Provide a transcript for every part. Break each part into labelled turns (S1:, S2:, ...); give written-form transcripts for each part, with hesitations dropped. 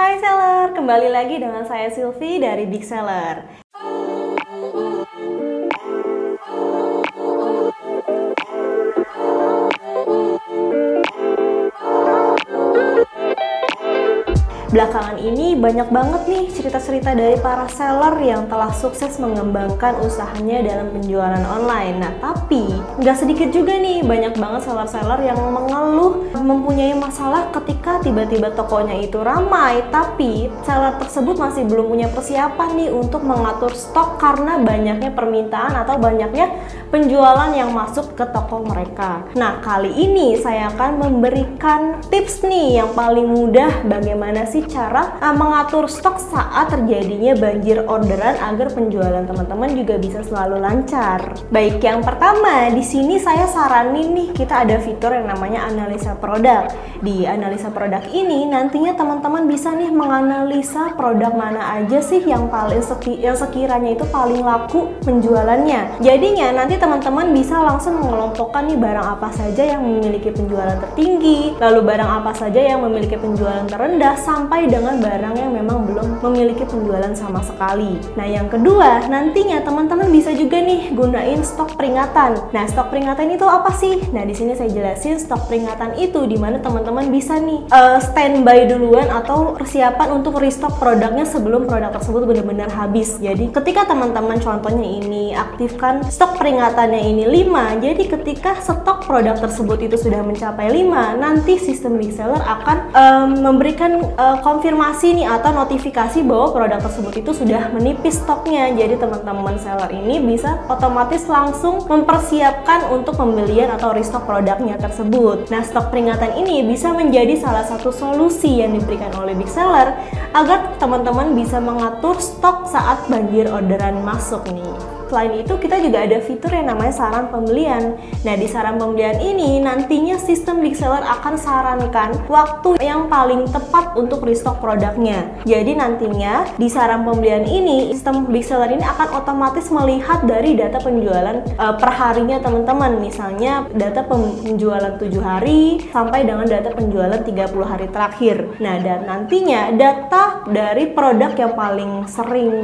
S1: Hai seller, kembali lagi dengan saya Sylvie dari Big Seller. Belakangan ini banyak banget nih cerita-cerita dari para seller yang telah sukses mengembangkan usahanya dalam penjualan online. Nah, tapi nggak sedikit juga nih, banyak banget seller-seller yang mengeluh mempunyai masalah ketika tiba-tiba tokonya itu ramai, tapi seller tersebut masih belum punya persiapan nih untuk mengatur stok karena banyaknya permintaan atau banyaknya penjualan yang masuk ke toko mereka. Nah, kali ini saya akan memberikan tips nih yang paling mudah bagaimana sih cara mengatur stok saat terjadinya banjir orderan agar penjualan teman-teman juga bisa selalu lancar. Baik, yang pertama di sini saya saranin nih, kita ada fitur yang namanya analisa produk. Di analisa produk ini nantinya teman-teman bisa nih menganalisa produk mana aja sih yang sekiranya itu paling laku penjualannya. Jadinya nanti teman-teman bisa langsung mengelompokkan nih barang apa saja yang memiliki penjualan tertinggi, lalu barang apa saja yang memiliki penjualan terendah, sampai dengan barang yang memang belum memiliki penjualan sama sekali. Nah, yang kedua, nantinya teman-teman bisa juga nih gunain stok peringatan. Nah, stok peringatan itu apa sih? Nah, di sini saya jelasin stok peringatan itu dimana teman-teman bisa nih standby duluan atau persiapan untuk restock produknya sebelum produk tersebut benar-benar habis. Jadi, ketika teman-teman contohnya ini aktifkan stok peringatannya ini 5, jadi ketika stok produk tersebut itu sudah mencapai 5, nanti sistem Big Seller akan memberikan konfirmasi nih atau notifikasi bahwa produk tersebut itu sudah menipis stoknya. Jadi teman-teman seller ini bisa otomatis langsung mempersiapkan untuk pembelian atau restock produknya tersebut. Nah, stok peringatan ini bisa menjadi salah satu solusi yang diberikan oleh Big Seller agar teman-teman bisa mengatur stok saat banjir orderan masuk nih. Selain itu, kita juga ada fitur yang namanya saran pembelian. Nah, di saran pembelian ini nantinya sistem Big Seller akan sarankan waktu yang paling tepat untuk restock produknya. Jadi nantinya di saran pembelian ini, sistem Big Seller ini akan otomatis melihat dari data penjualan per harinya teman-teman. Misalnya data penjualan 7 hari sampai dengan data penjualan 30 hari terakhir. Nah, dan nantinya data dari produk yang paling sering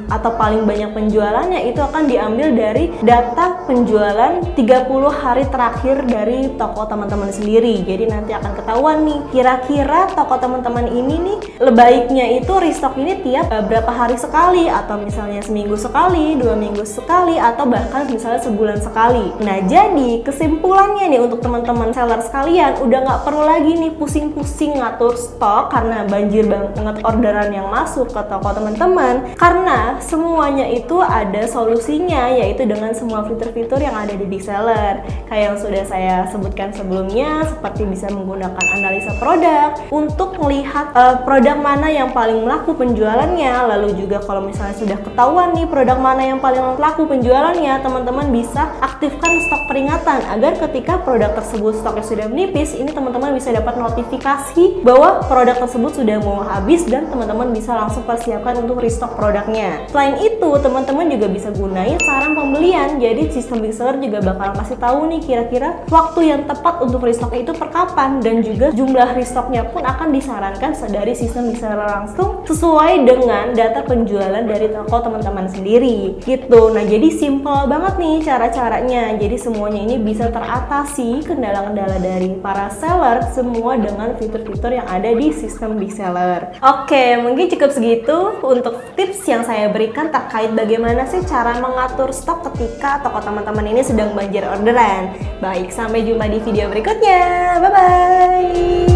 S1: atau paling banyak penjualannya itu akan diambil dari data penjualan 30 hari terakhir dari toko teman-teman sendiri. Jadi nanti akan ketahuan nih, kira-kira toko teman-teman ini nih baiknya itu restock ini tiap berapa hari sekali, atau misalnya seminggu sekali, 2 minggu sekali, atau bahkan misalnya sebulan sekali. Nah, jadi kesimpulannya nih untuk teman-teman seller sekalian, udah nggak perlu lagi nih pusing-pusing ngatur stok karena banjir banget orderan yang masuk ke toko teman-teman, karena semuanya itu ada solusinya, yaitu dengan semua fitur-fitur yang ada di Big Seller. Kayak yang sudah saya sebutkan sebelumnya, seperti bisa menggunakan analisa produk untuk melihat produk mana yang paling laku penjualannya. Lalu juga kalau misalnya sudah ketahuan nih produk mana yang paling laku penjualannya, teman-teman bisa aktifkan stok peringatan agar ketika produk tersebut stoknya sudah menipis, ini teman-teman bisa dapat notifikasi bahwa produk tersebut sudah mau habis dan teman-teman bisa langsung persiapkan untuk restock produknya. Selain itu, teman-teman juga bisa gunain saran pembelian. Jadi sistem Big Seller juga bakal kasih tahu nih kira-kira waktu yang tepat untuk restock itu per kapan, dan juga jumlah restocknya pun akan disarankan dari sistem Big Seller langsung sesuai dengan data penjualan dari toko teman-teman sendiri gitu. Nah, jadi simple banget nih cara-caranya. Jadi semuanya ini bisa teratasi kendala-kendala dari para seller semua dengan fitur-fitur yang ada di sistem Big Seller. Oke, mungkin cukup segitu untuk tips yang saya berikan terkait bagaimana sih cara mengatur stok ketika toko teman-teman ini sedang banjir orderan. Baik, sampai jumpa di video berikutnya. Bye-bye!